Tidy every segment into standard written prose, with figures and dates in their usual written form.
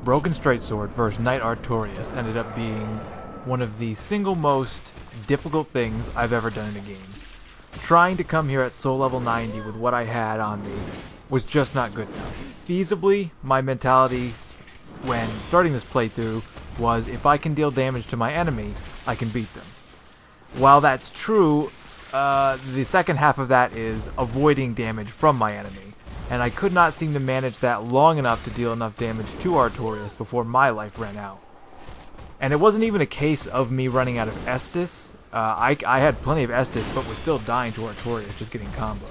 Broken Straight Sword versus Knight Artorias ended up being one of the single most difficult things I've ever done in a game. Trying to come here at soul level 90 with what I had on me was just not good enough. Feasibly, my mentality when starting this playthrough was if I can deal damage to my enemy, I can beat them. While that's true, the second half of that is avoiding damage from my enemy, and I could not seem to manage that long enough to deal enough damage to Artorias before my life ran out. And it wasn't even a case of me running out of Estus. I had plenty of Estus, but was still dying to Artorias, just getting comboed.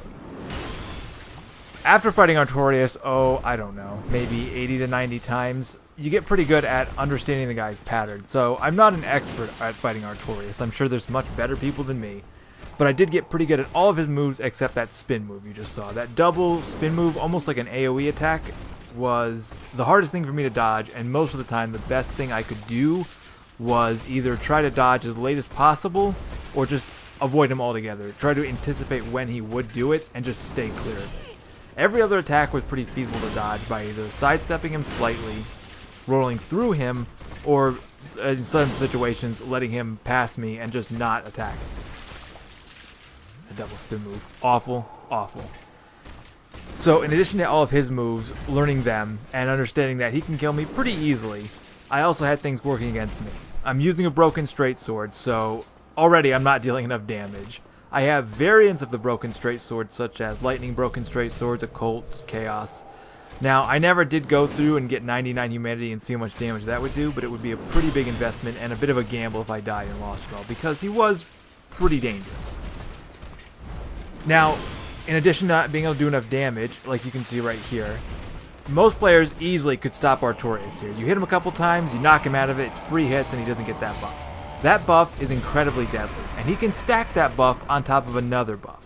After fighting Artorias, I don't know, maybe 80 to 90 times, you get pretty good at understanding the guy's pattern. So I'm not an expert at fighting Artorias. I'm sure there's much better people than me. But I did get pretty good at all of his moves except that spin move you just saw. That double spin move, almost like an AoE attack, was the hardest thing for me to dodge, and most of the time the best thing I could do was either try to dodge as late as possible or just avoid him altogether. Try to anticipate when he would do it and just stay clear of it. Every other attack was pretty feasible to dodge by either sidestepping him slightly, rolling through him, or in some situations letting him pass me and just not attacking. A double spin move. Awful, awful. So in addition to all of his moves, learning them and understanding that he can kill me pretty easily, I also had things working against me. I'm using a broken straight sword, so already I'm not dealing enough damage. I have variants of the broken straight sword, such as lightning broken straight swords, occult, chaos. Now, I never did go through and get 99 humanity and see how much damage that would do, but it would be a pretty big investment and a bit of a gamble if I died and lost it all, because he was pretty dangerous. Now, in addition to not being able to do enough damage, like you can see right here, most players easily could stop Artorias here. You hit him a couple times, you knock him out of it, it's free hits, and he doesn't get that buff. That buff is incredibly deadly, and he can stack that buff on top of another buff.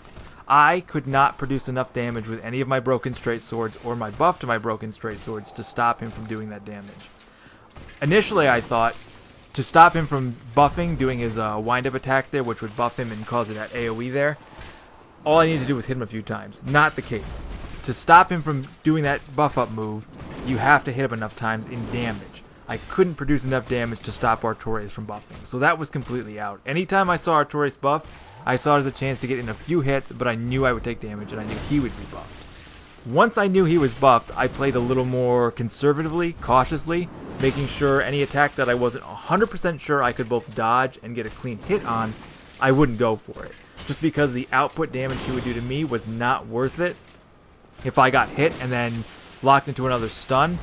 I could not produce enough damage with any of my broken straight swords or my buff to my broken straight swords to stop him from doing that damage. Initially I thought to stop him from buffing, doing his wind-up attack there, which would buff him and cause it at AoE there, all I needed to do was hit him a few times. Not the case. To stop him from doing that buff-up move, you have to hit him enough times in damage. I couldn't produce enough damage to stop Artorias from buffing, so that was completely out. Anytime I saw Artorias buff, I saw it as a chance to get in a few hits, but I knew I would take damage and I knew he would be buffed. Once I knew he was buffed, I played a little more conservatively, cautiously, making sure any attack that I wasn't 100% sure I could both dodge and get a clean hit on, I wouldn't go for it. Just because the output damage he would do to me was not worth it. If I got hit and then locked into another stun,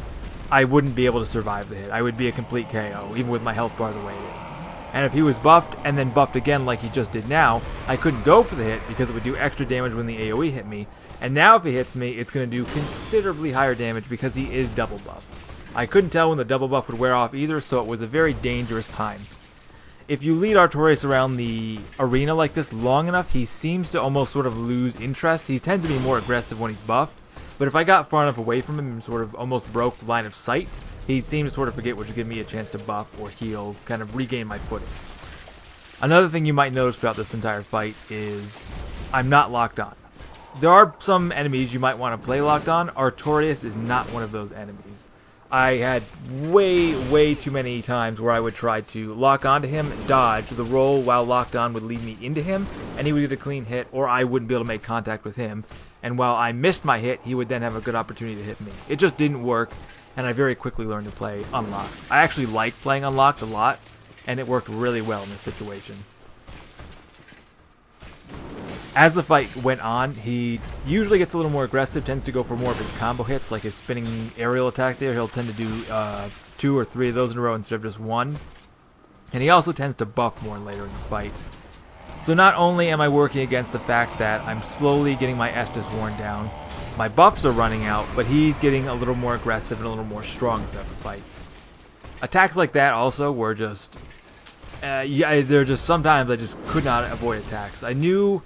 I wouldn't be able to survive the hit. I would be a complete KO, even with my health bar the way it is. And if he was buffed and then buffed again like he just did now, I couldn't go for the hit because it would do extra damage when the AoE hit me. And now if he hits me, it's going to do considerably higher damage because he is double buffed. I couldn't tell when the double buff would wear off either, so it was a very dangerous time. If you lead Artorias around the arena like this long enough, he seems to almost sort of lose interest. He tends to be more aggressive when he's buffed. But if I got far enough away from him and sort of almost broke line of sight, he seems to sort of forget, which would give me a chance to buff or heal, kind of regain my footing. Another thing you might notice throughout this entire fight is I'm not locked on. There are some enemies you might want to play locked on. Artorias is not one of those enemies. I had way too many times where I would try to lock onto him, dodge, the roll while locked on would lead me into him, and he would get a clean hit, or I wouldn't be able to make contact with him. And while I missed my hit, he would then have a good opportunity to hit me. It just didn't work, and I very quickly learned to play Unlocked. I actually like playing Unlocked a lot, and it worked really well in this situation. As the fight went on, he usually gets a little more aggressive, tends to go for more of his combo hits, like his spinning aerial attack there. He'll tend to do 2 or 3 of those in a row instead of just 1. And he also tends to buff more later in the fight. So not only am I working against the fact that I'm slowly getting my Estus worn down, my buffs are running out, but he's getting a little more aggressive and a little more strong throughout the fight. Attacks like that also were just... they're just sometimes I just could not avoid attacks. I knew...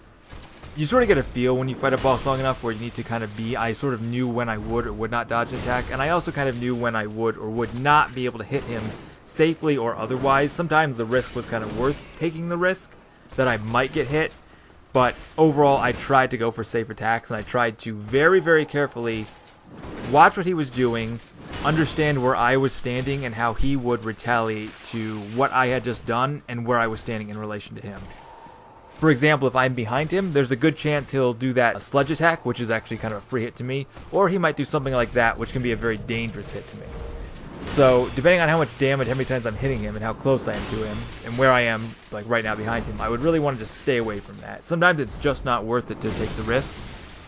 You sort of get a feel when you fight a boss long enough where you need to kind of be... I sort of knew when I would or would not dodge an attack, and I also kind of knew when I would or would not be able to hit him safely or otherwise. Sometimes the risk was kind of worth taking the risk that I might get hit, but overall I tried to go for safe attacks, and I tried to very carefully watch what he was doing, understand where I was standing and how he would retaliate to what I had just done and where I was standing in relation to him. For example, if I'm behind him, there's a good chance he'll do that sludge attack, which is actually kind of a free hit to me, or he might do something like that, which can be a very dangerous hit to me. So, depending on how much damage, how many times I'm hitting him, and how close I am to him, and where I am, like right now behind him, I would really want to just stay away from that. Sometimes it's just not worth it to take the risk.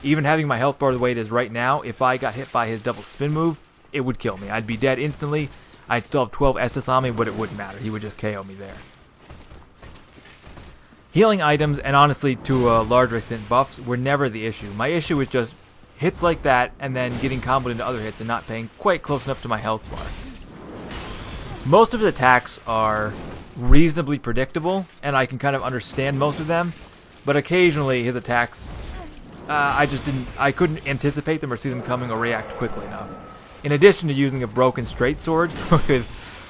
Even having my health bar the way it is right now, if I got hit by his double spin move, it would kill me. I'd be dead instantly. I'd still have 12 Estus on me, but it wouldn't matter. He would just KO me there. Healing items, and honestly to a larger extent buffs, were never the issue. My issue was just hits like that and then getting comboed into other hits and not paying quite close enough to my health bar. Most of his attacks are reasonably predictable, and I can kind of understand most of them, but occasionally his attacks, I couldn't anticipate them or see them coming or react quickly enough. In addition to using a broken straight sword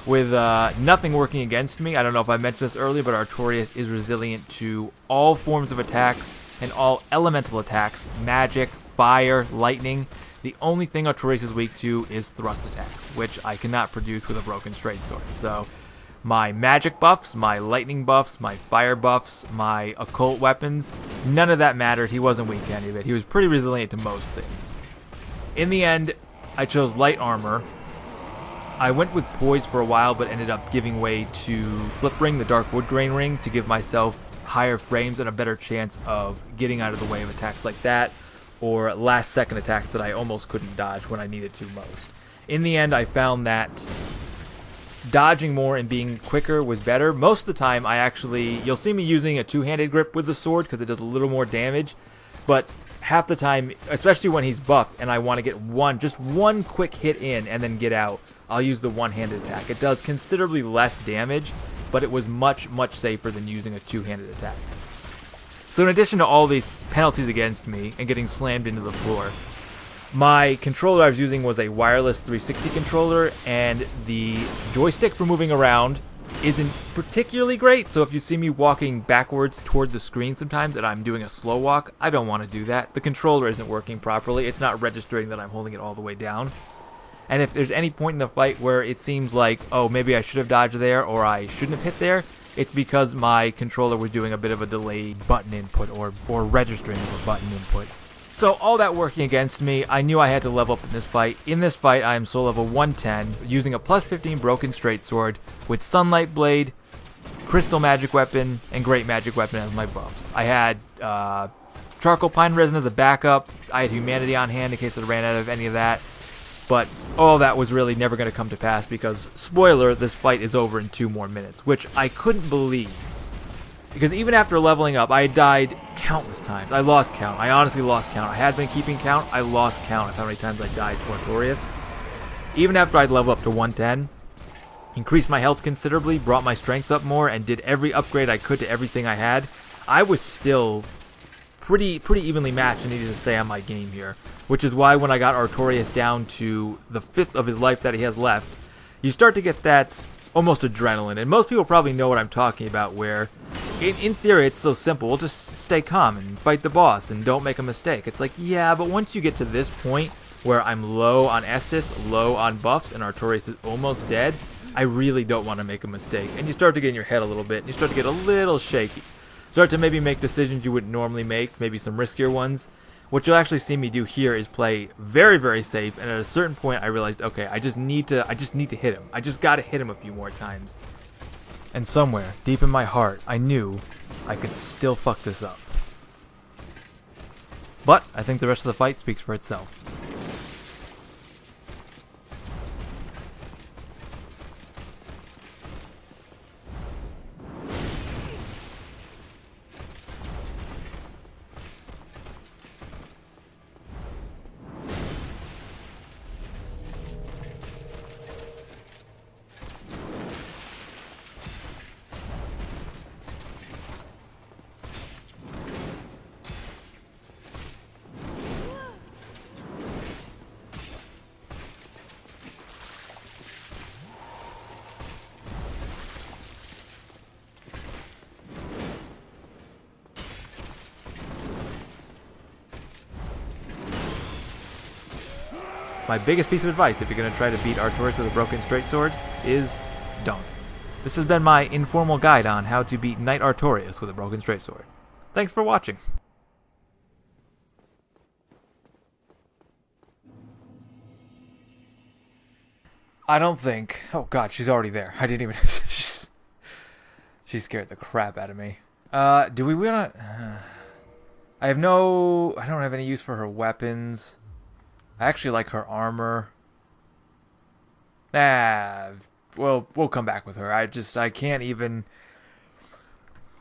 with nothing working against me. I don't know if I mentioned this earlier, but Artorias is resilient to all forms of attacks and all elemental attacks, magic, fire, lightning. The only thing Artorias is weak to is thrust attacks, which I cannot produce with a broken straight sword. So my magic buffs, my lightning buffs, my fire buffs, my occult weapons, none of that mattered. He wasn't weak to any of it. He was pretty resilient to most things. In the end, I chose light armor. I went with Poise for a while, but ended up giving way to Flip Ring, the Dark Wood Grain Ring, to give myself higher frames and a better chance of getting out of the way of attacks like that, or last-second attacks that I almost couldn't dodge when I needed to most. In the end, I found that dodging more and being quicker was better. Most of the time, you'll see me using a two-handed grip with the sword because it does a little more damage, but half the time, especially when he's buffed and I want to get just one quick hit in and then get out, I'll use the one-handed attack. It does considerably less damage, but it was much, much safer than using a two-handed attack. So in addition to all these penalties against me and getting slammed into the floor, my controller I was using was a wireless 360 controller, and the joystick for moving around isn't particularly great. So if you see me walking backwards toward the screen sometimes and I'm doing a slow walk, I don't want to do that. The controller isn't working properly. It's not registering that I'm holding it all the way down. And if there's any point in the fight where it seems like, oh, maybe I should have dodged there or I shouldn't have hit there, it's because my controller was doing a bit of a delayed button input or registering of a button input. So all that working against me, I knew I had to level up in this fight. In this fight, I am soul level 110, using a plus 15 broken straight sword with Sunlight Blade, Crystal Magic Weapon, and Great Magic Weapon as my buffs. I had Charcoal Pine Resin as a backup. I had Humanity on hand in case I ran out of any of that. But all that was really never going to come to pass because, spoiler, this fight is over in 2 more minutes, which I couldn't believe. Because even after leveling up, I had died countless times. I lost count. I honestly lost count. I had been keeping count. I lost count of how many times I died to Artorias. Even after I'd leveled up to 110, increased my health considerably, brought my strength up more, and did every upgrade I could to everything I had, I was still pretty evenly matched and needed to stay on my game here. Which is why when I got Artorias down to the 5th of his life that he has left, you start to get that almost adrenaline. And most people probably know what I'm talking about, where in theory it's so simple. We'll just stay calm and fight the boss and don't make a mistake. It's like, yeah, but once you get to this point where I'm low on Estus, low on buffs, and Artorias is almost dead, I really don't want to make a mistake. And you start to get in your head a little bit, and you start to get a little shaky. Start to maybe make decisions you wouldn't normally make, maybe some riskier ones. What you'll actually see me do here is play very, very safe, and at a certain point I realized, okay, I just need to hit him. I just gotta hit him a few more times. And somewhere, deep in my heart, I knew I could still fuck this up. But I think the rest of the fight speaks for itself. my biggest piece of advice if you're going to try to beat Artorias with a broken straight sword is don't. This has been my informal guide on how to beat Knight Artorias with a broken straight sword. Thanks for watching. I don't think... Oh god, she's already there. I didn't even... She scared the crap out of me. Do we wanna... I don't have any use for her weapons. I actually like her armor. Well, we'll come back with her. I can't even...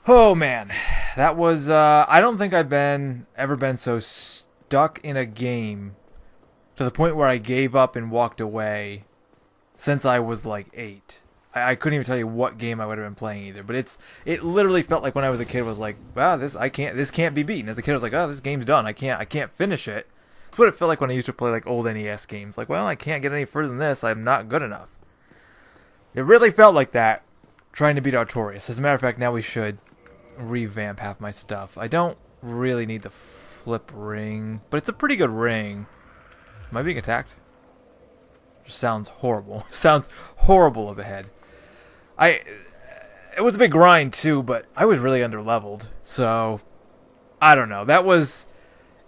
Oh, man. That was, I don't think I've ever been so stuck in a game to the point where I gave up and walked away since I was like 8. I couldn't even tell you what game I would have been playing either, but it literally felt like when I was a kid was like, wow, this can't be beaten. As a kid I was like, oh, this game's done. I can't finish it. That's what it felt like when I used to play like old NES games. Like, well, I can't get any further than this. I'm not good enough. It really felt like that trying to beat Artorias. As a matter of fact, now we should revamp half my stuff. I don't really need the flip ring, but it's a pretty good ring. Am I being attacked? Just sounds horrible. Sounds horrible of a head. It was a big grind too, but I was really underleveled, so I don't know.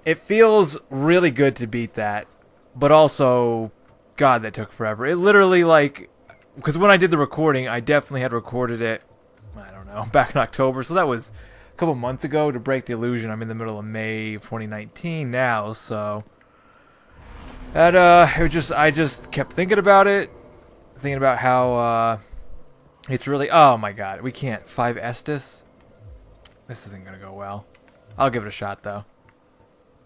It feels really good to beat that, but also, God, that took forever. It literally, like, because when I did the recording, I definitely had recorded it, I don't know, back in October, so that was a couple months ago. To break the illusion, I'm in the middle of May of 2019 now, so that I just kept thinking about it, thinking about how it's really, oh my god, we can't 5 Estus. This isn't gonna go well. I'll give it a shot though.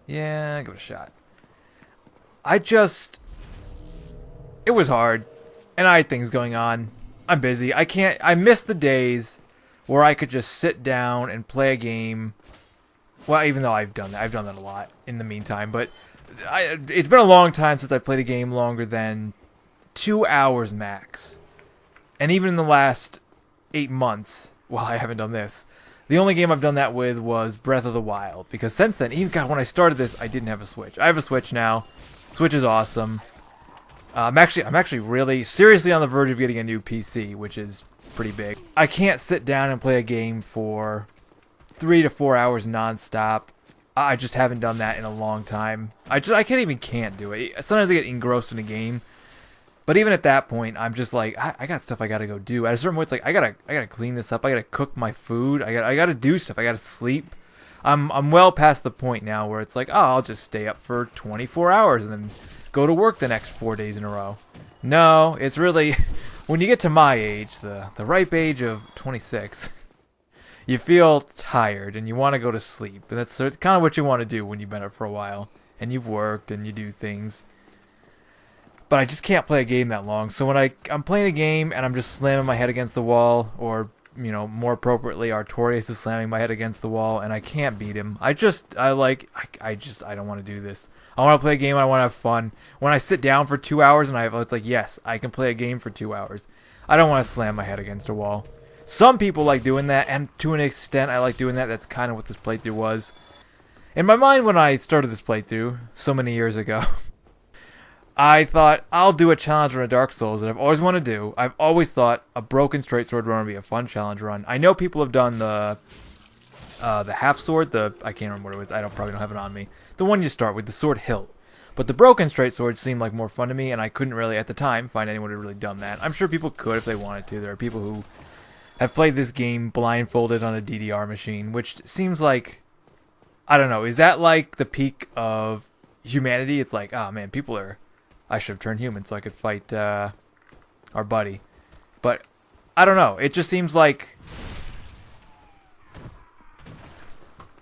Yeah, give it a shot. It was hard, and I had things going on. I'm busy. I miss the days where I could just sit down and play a game. Well, even though I've done that a lot in the meantime, but it's been a long time since I played a game longer than 2 hours max. And even in the last 8 months, while I haven't done this, the only game I've done that with was Breath of the Wild. Because since then, even God, when I started this, I didn't have a Switch. I have a Switch now. Switch is awesome. I'm actually really seriously on the verge of getting a new PC, which is pretty big. I can't sit down and play a game for 3 to 4 hours nonstop. I just haven't done that in a long time. I can't do it. Sometimes I get engrossed in a game. But even at that point, I'm just like, I got stuff I gotta go do. At a certain point, it's like I gotta clean this up. I gotta cook my food. I gotta do stuff. I gotta sleep. I'm well past the point now where it's like, oh, I'll just stay up for 24 hours and then go to work the next 4 days in a row. No, it's really when you get to my age, the ripe age of 26, you feel tired and you want to go to sleep. And that's kind of what you want to do when you've been up for a while and you've worked and you do things. But I just can't play a game that long. So when I'm playing a game and I'm just slamming my head against the wall, or, you know, more appropriately, Artorias is slamming my head against the wall and I can't beat him. I don't want to do this. I want to play a game and I want to have fun. When I sit down for 2 hours and it's like, yes, I can play a game for 2 hours. I don't want to slam my head against a wall. Some people like doing that, and to an extent I like doing that. That's kind of what this playthrough was. In my mind, when I started this playthrough so many years ago, I thought, I'll do a challenge run of Dark Souls that I've always wanted to do. I've always thought a broken straight sword run would be a fun challenge run. I know people have done the half sword, I can't remember what it was, probably don't have it on me. The one you start with, the sword hilt. But the broken straight sword seemed like more fun to me, and I couldn't really, at the time, find anyone who had really done that. I'm sure people could if they wanted to. There are people who have played this game blindfolded on a DDR machine, which seems like, I don't know, is that like the peak of humanity? It's like, oh man, I should have turned human so I could fight our buddy. But I don't know. It just seems like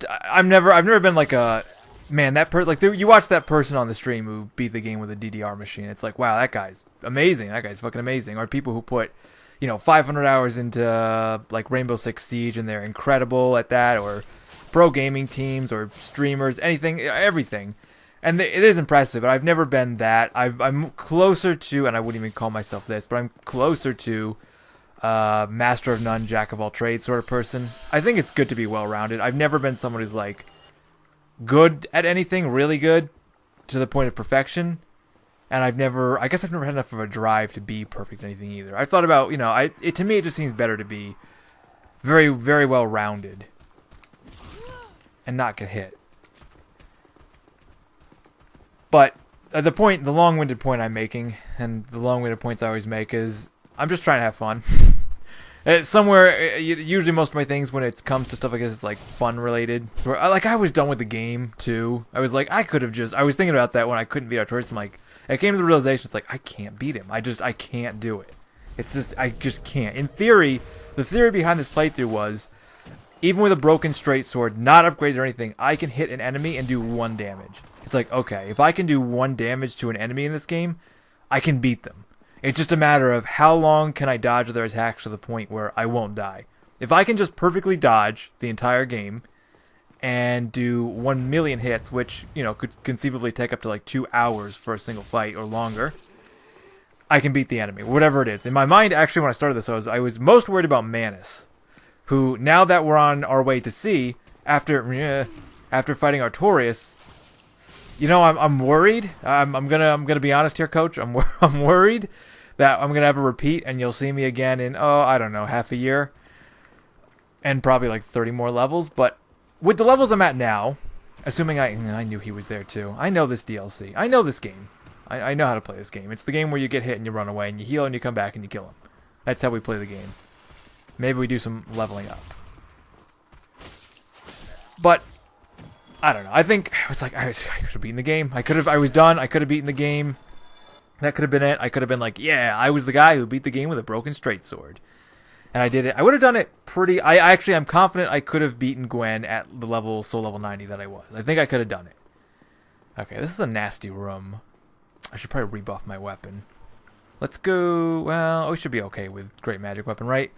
I've never been like a man. You watch that person on the stream who beat the game with a DDR machine. It's like, wow, that guy's amazing. That guy's fucking amazing. Or people who put 500 hours into like Rainbow Six Siege and they're incredible at that. Or pro gaming teams or streamers, everything. And it is impressive, but I've never been that. I'm closer to, and I wouldn't even call myself this, but I'm closer to master of none, jack of all trades sort of person. I think it's good to be well-rounded. I've never been someone who's like good at anything, really good, to the point of perfection. And I guess I've never had enough of a drive to be perfect at anything either. I've thought about, to me it just seems better to be very, very well rounded and not get hit. But the long-winded point I'm making, and the long-winded points I always make, is I'm just trying to have fun. Usually most of my things when it comes to stuff like this, it's like fun related. I was done with the game too. I was like, I was thinking about that when I couldn't beat Artorias. I'm like, I came to the realization, it's like, I can't beat him. I can't do it. I just can't. In theory, the theory behind this playthrough was, even with a broken straight sword, not upgraded or anything, I can hit an enemy and do 1 damage. It's like, okay, if I can do 1 damage to an enemy in this game, I can beat them. It's just a matter of how long can I dodge their attacks to the point where I won't die. If I can just perfectly dodge the entire game and do 1 million hits, which, could conceivably take up to like 2 hours for a single fight or longer, I can beat the enemy, whatever it is. In my mind, actually, when I started this, I was most worried about Manus, who, now that we're on our way to sea, after fighting Artorias, I'm worried. I'm gonna be honest here, Coach. I'm worried that I'm gonna have a repeat, and you'll see me again in I don't know, half a year, and probably like 30 more levels. But with the levels I'm at now, assuming I knew he was there too. I know this DLC. I know this game. I know how to play this game. It's the game where you get hit and you run away and you heal and you come back and you kill him. That's how we play the game. Maybe we do some leveling up. But I don't know. I think it's like I could have beaten the game. I was done. I could have beaten the game. That could have been it. I could have been like, yeah, I was the guy who beat the game with a broken straight sword. And I did it. I would have done it pretty... I'm confident I could have beaten Gwen at the soul level 90 that I was. I think I could have done it. Okay, this is a nasty room. I should probably rebuff my weapon. Let's go... Well, we should be okay with Great Magic Weapon, right?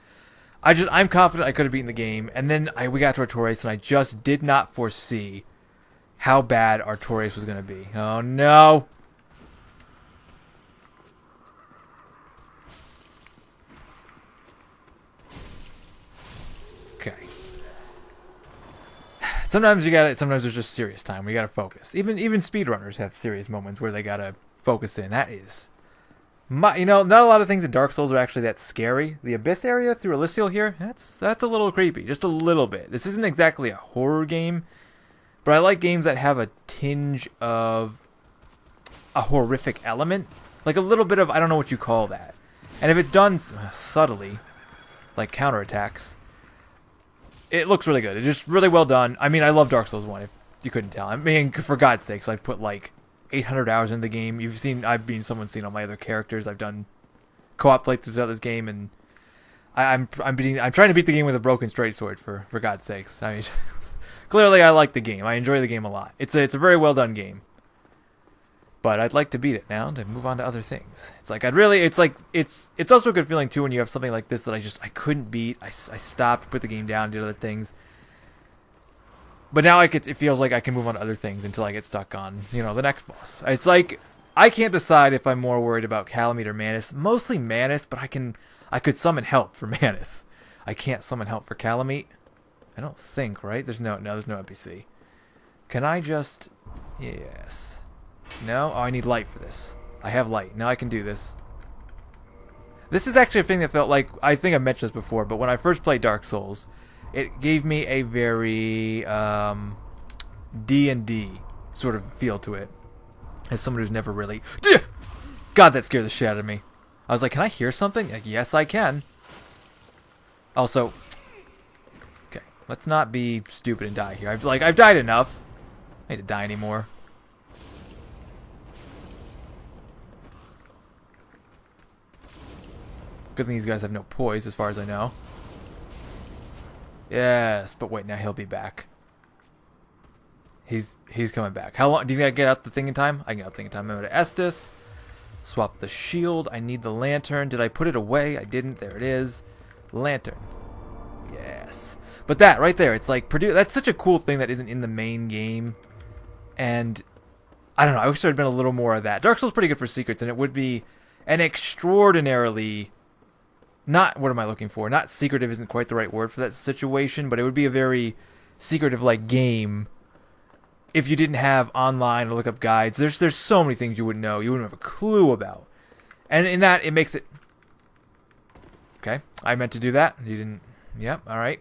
I'm confident I could have beaten the game. And then we got to Artorias, and I just did not foresee how bad Artorias was going to be. Oh, no! Okay. Sometimes there's just serious time where you gotta focus. Even speedrunners have serious moments where they gotta focus in. That is... not a lot of things in Dark Souls are actually that scary. The Abyss area through Elysial here, that's a little creepy. Just a little bit. This isn't exactly a horror game, but I like games that have a tinge of a horrific element. Like a little bit of, I don't know what you call that. And if it's done subtly, like counterattacks, it looks really good. It's just really well done. I mean, I love Dark Souls 1, if you couldn't tell. I mean, for God's sakes, I've put like 800 hours in the game. Someone's seen all my other characters. I've done co-op playthroughs of this game, and I'm trying to beat the game with a broken straight sword, for God's sakes. I mean, clearly I like the game. I enjoy the game a lot. It's a very well done game. But I'd like to beat it now to move on to other things. It's also a good feeling too when you have something like this that I couldn't beat. I stopped, put the game down, did other things. But now it feels like I can move on to other things until I get stuck on, the next boss. It's like I can't decide if I'm more worried about Calamite or Manus. Mostly Manus, but I could summon help for Manus. I can't summon help for Calamite. I don't think, right? There's no NPC. Can I just... Yes. No? Oh, I need light for this. I have light. Now I can do this. This is actually a thing that felt like... I think I mentioned this before, but when I first played Dark Souls, it gave me a very D&D sort of feel to it. As someone who's never really... God, that scared the shit out of me. I was like, can I hear something? Like, yes, I can. Also... Okay, let's not be stupid and die here. I've died enough. I don't need to die anymore. Good thing these guys have no poise, as far as I know. Yes, but wait, now he'll be back. He's coming back. How long? Do you think I get out the thing in time? I can get out the thing in time. I'm going to Estus. Swap the shield. I need the lantern. Did I put it away? I didn't. There it is. Lantern. Yes. But that right there, it's like that's such a cool thing that isn't in the main game. And I don't know. I wish there had been a little more of that. Dark Souls is pretty good for secrets, and it would be an extraordinarily... Not, what am I looking for? Not secretive isn't quite the right word for that situation, but it would be a very secretive-like game if you didn't have online or look up guides. There's so many things you wouldn't know. You wouldn't have a clue about. And in that, it makes it... Okay, I meant to do that. You didn't... Yep, alright.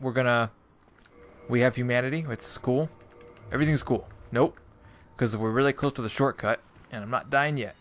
We have humanity. It's cool. Everything's cool. Nope. Because we're really close to the shortcut, and I'm not dying yet.